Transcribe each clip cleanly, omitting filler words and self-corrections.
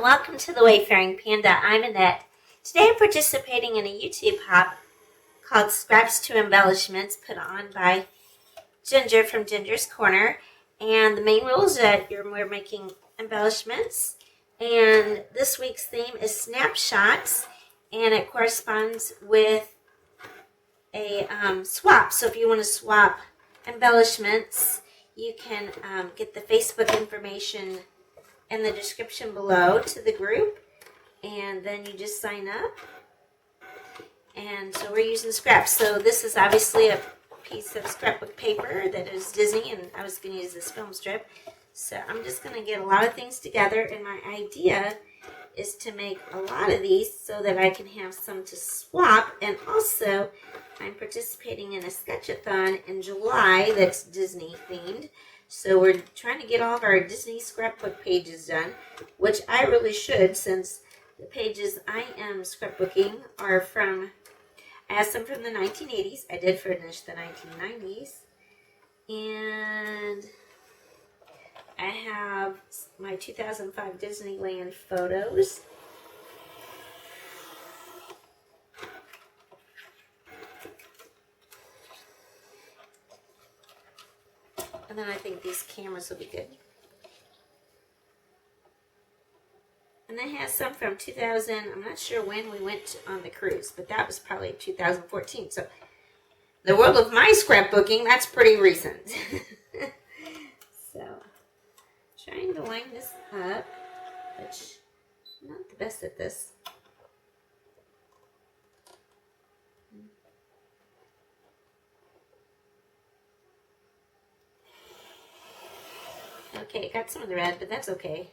welcome to the Wayfaring Panda. I'm Annette. Today I'm participating in a YouTube hop called Scraps to Embellishments, put on by Ginger from Ginger's Corner. And the main rule is that we're making embellishments. And this week's theme is Snapshots, and it corresponds with a swap. So if you want to swap embellishments, you can get the Facebook information in the description below to the group, and then you just sign up. And so we're using scraps. So this is obviously a piece of scrapbook paper that is Disney, and I was going to use this film strip. So I'm just going to get a lot of things together, and my idea is to make a lot of these so that I can have some to swap. And also I'm participating in a sketchathon in July that's Disney themed. So we're trying to get all of our Disney scrapbook pages done, which I really should, since the pages I am scrapbooking are from, I have some from the 1980s. I did finish the 1990s. And I have my 2005 Disneyland photos. And then I think these cameras will be good. And I have some from 2000. I'm not sure when we went on the cruise, but that was probably 2014. So the world of my scrapbooking, that's pretty recent. So trying to line this up, which I'm not the best at this. Okay, got some of the red, but that's okay.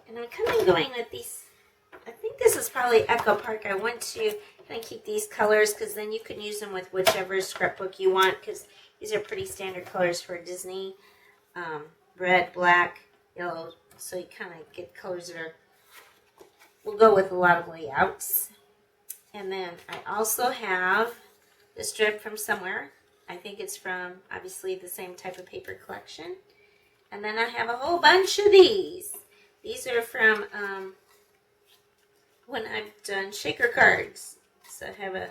And I'm kind of going with these. I think this is probably Echo Park. I want to kind of keep these colors because then you can use them with whichever scrapbook you want, because these are pretty standard colors for Disney. Red, black, yellow. So you kind of get colors that are, will go with a lot of layouts. And then I also have the strip from somewhere. I think it's from, obviously, the same type of paper collection. And then I have a whole bunch of these. These are from when I've done shaker cards. So I have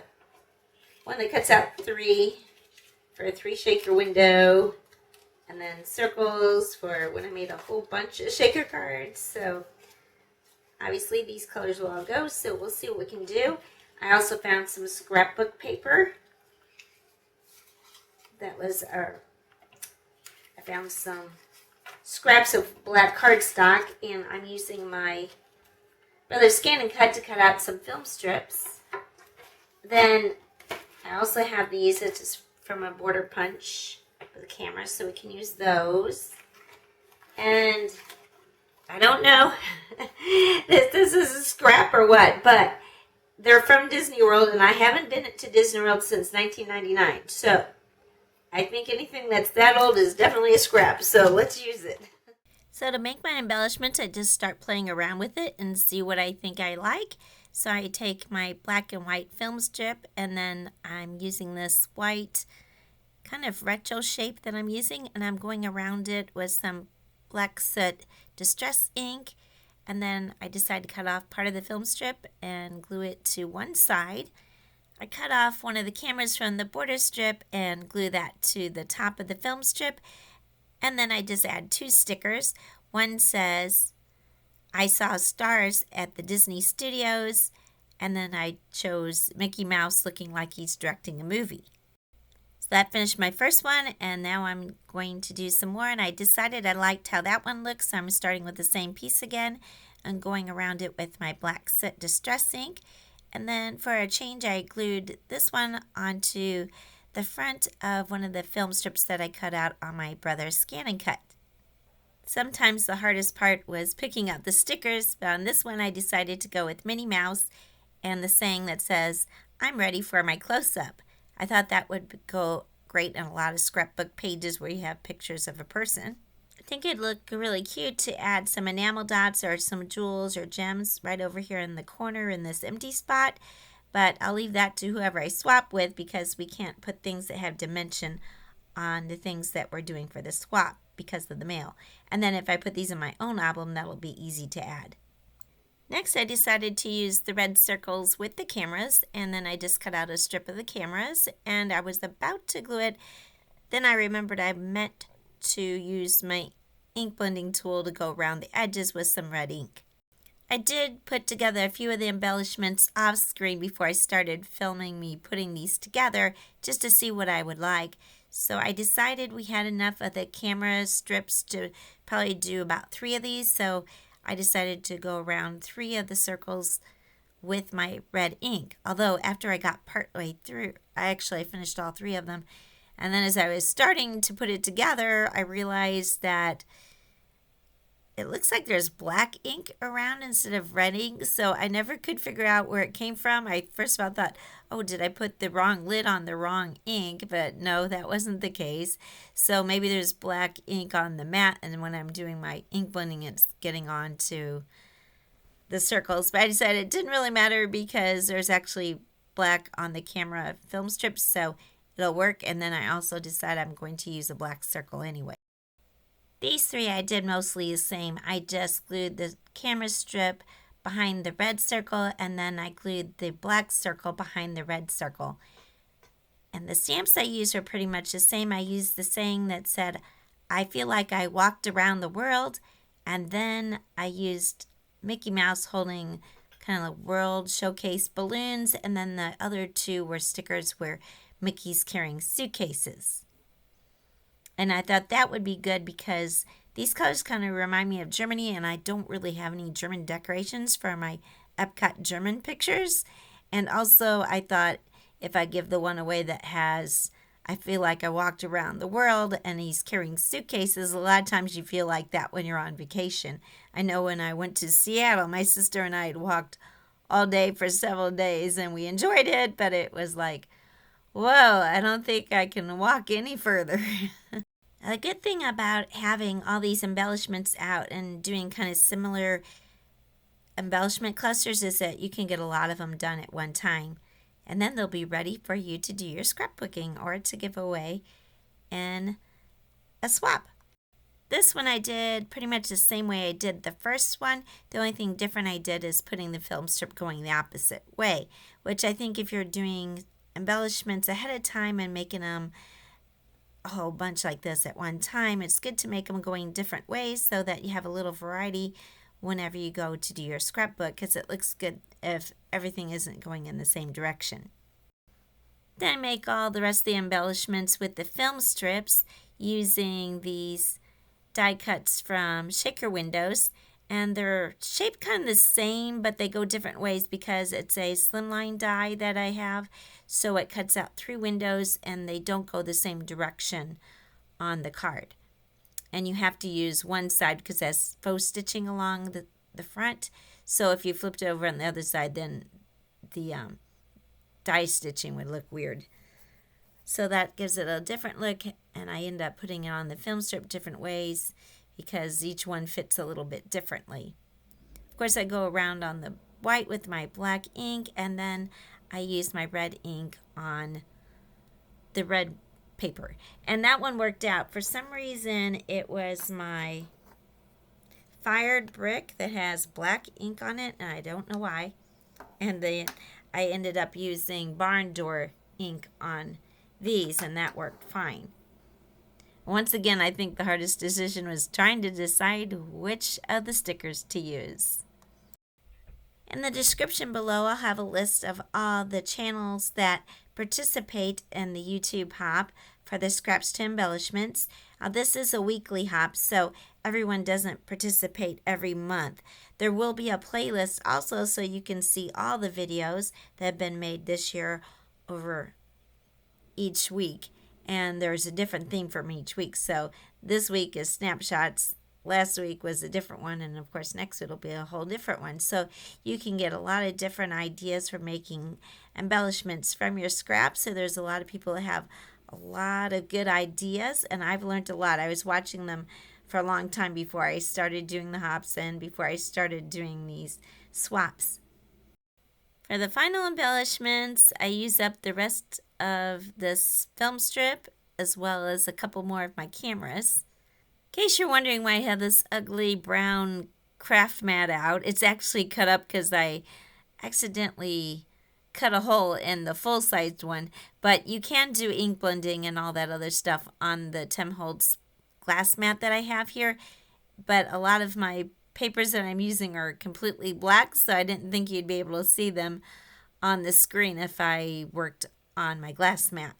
one that cuts out 3 for a 3 shaker window. And then circles for when I made a whole bunch of shaker cards. So obviously these colors will all go, so we'll see what we can do. I also found some scrapbook paper. That was I found some scraps of black cardstock, and I'm using my brother's scan and cut to cut out some film strips. Then I also have these. It's just from a border punch with a camera, so we can use those. And I don't know if this is a scrap or what, but they're from Disney World, and I haven't been to Disney World since 1999. So I think anything that's that old is definitely a scrap. So let's use it. So to make my embellishments, I just start playing around with it and see what I think I like. So I take my black and white film strip, and then I'm using this white kind of retro shape that I'm using, and I'm going around it with some black soot distress ink, and then I decided to cut off part of the film strip and glue it to one side. I cut off one of the cameras from the border strip and glue that to the top of the film strip, and then I just add 2 stickers. One says, "I saw stars at the Disney Studios," and then I chose Mickey Mouse looking like he's directing a movie. So that finished my first one, and now I'm going to do some more, and I decided I liked how that one looks, so I'm starting with the same piece again and going around it with my black soot distress ink. And then for a change, I glued this one onto the front of one of the film strips that I cut out on my brother's scan and cut. Sometimes the hardest part was picking out the stickers, but on this one I decided to go with Minnie Mouse and the saying that says, "I'm ready for my close-up." I thought that would go great in a lot of scrapbook pages where you have pictures of a person. I think it'd look really cute to add some enamel dots or some jewels or gems right over here in the corner in this empty spot. but I'll leave that to whoever I swap with because we can't put things that have dimension on the things that we're doing for the swap because of the mail. And then if I put these in my own album, that'll be easy to add. Next, I decided to use the red circles with the cameras, and then I just cut out a strip of the cameras, and I was about to glue it. Then I remembered I meant to use my ink blending tool to go around the edges with some red ink. I did put together a few of the embellishments off screen before I started filming me putting these together just to see what I would like. So I decided we had enough of the camera strips to probably do about 3 of these. So I decided to go around 3 of the circles with my red ink. Although after I got partway through, I actually finished all 3 of them. And then as I was starting to put it together, I realized that it looks like there's black ink around instead of red ink, so I never could figure out where it came from. I first of all thought, oh, did I put the wrong lid on the wrong ink? But no, that wasn't the case. So maybe there's black ink on the mat, and when I'm doing my ink blending, it's getting onto the circles. But I decided it didn't really matter because there's actually black on the camera film strips, so it'll work. And then I also decided I'm going to use a black circle anyway. These 3 I did mostly the same. I just glued the camera strip behind the red circle, and then I glued the black circle behind the red circle. And the stamps I used are pretty much the same. I used the saying that said, I feel like I walked around the world, and then I used Mickey Mouse holding kind of world showcase balloons, and then the other 2 were stickers where Mickey's carrying suitcases. And I thought that would be good because these colors kind of remind me of Germany, and I don't really have any German decorations for my Epcot German pictures. And also I thought if I give the one away that has, I feel like I walked around the world and he's carrying suitcases, a lot of times you feel like that when you're on vacation. I know when I went to Seattle, my sister and I had walked all day for several days and we enjoyed it, but it was like, whoa, I don't think I can walk any further. A good thing about having all these embellishments out and doing kind of similar embellishment clusters is that you can get a lot of them done at one time. And then they'll be ready for you to do your scrapbooking or to give away in a swap. This one I did pretty much the same way I did the first one. The only thing different I did is putting the film strip going the opposite way, which I think if you're doing embellishments ahead of time and making them a whole bunch like this at one time, it's good to make them going different ways so that you have a little variety whenever you go to do your scrapbook, because it looks good if everything isn't going in the same direction. Then I make all the rest of the embellishments with the film strips using these die cuts from Shaker Windows, and they're shaped kind of the same, but they go different ways because it's a slimline die that I have, so it cuts out 3 windows and they don't go the same direction on the card. And you have to use one side because that's faux stitching along the front, so if you flipped it over on the other side, then the die stitching would look weird. So that gives it a different look, and I end up putting it on the film strip different ways because each one fits a little bit differently. Of course, I go around on the white with my black ink, and then I use my red ink on the red paper. And that one worked out. For some reason, it was my fired brick that has black ink on it, and I don't know why. And then I ended up using barn door ink on these, and that worked fine. Once again, I think the hardest decision was trying to decide which of the stickers to use. In the description below, I'll have a list of all the channels that participate in the YouTube hop for the Scraps to Embellishments. This is a weekly hop, so everyone doesn't participate every month. There will be a playlist also, so you can see all the videos that have been made this year over each week. And there's a different theme from each week. So this week is Snapshots. Last week was a different one. And of course, next it'll be a whole different one. So you can get a lot of different ideas for making embellishments from your scraps. So there's a lot of people that have a lot of good ideas. And I've learned a lot. I was watching them for a long time before I started doing the hops and before I started doing these swaps. For the final embellishments, I use up the rest of this film strip as well as a couple more of my cameras. In case you're wondering why I have this ugly brown craft mat out, it's actually cut up because I accidentally cut a hole in the full-sized one. But you can do ink blending and all that other stuff on the Tim Holtz glass mat that I have here. But a lot of my papers that I'm using are completely black, so I didn't think you'd be able to see them on the screen if I worked on my glass mat.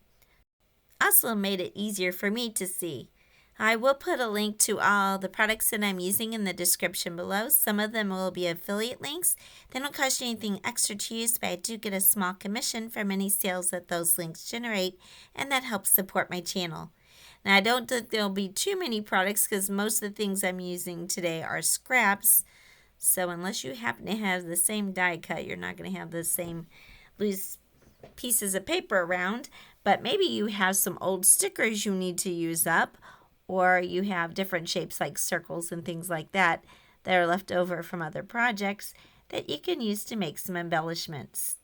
Also made it easier for me to see. I will put a link to all the products that I'm using in the description below. Some of them will be affiliate links. They don't cost you anything extra to use, but I do get a small commission from any sales that those links generate, and that helps support my channel. Now, I don't think there'll be too many products because most of the things I'm using today are scraps. So unless you happen to have the same die cut, you're not going to have the same loose pieces of paper around. But maybe you have some old stickers you need to use up, or you have different shapes like circles and things like that that are left over from other projects that you can use to make some embellishments.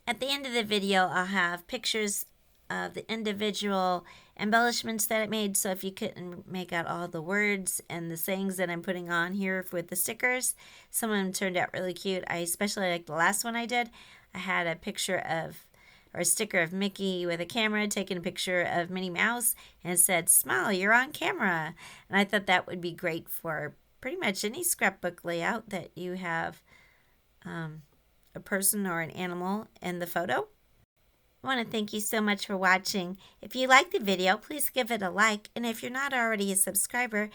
At the end of the video, I'll have pictures of the individual embellishments that I made, so if you couldn't make out all the words and the sayings that I'm putting on here with the stickers, some of them turned out really cute. I especially like the last one I did. I had a picture of, or a sticker of Mickey with a camera taking a picture of Minnie Mouse, and it said, "Smile, you're on camera." And I thought that would be great for pretty much any scrapbook layout that you have a person or an animal in the photo. I want to thank you so much for watching. If you liked the video, please give it a like. And if you're not already a subscriber,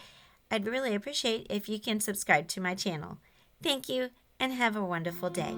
I'd really appreciate if you can subscribe to my channel. Thank you and have a wonderful day.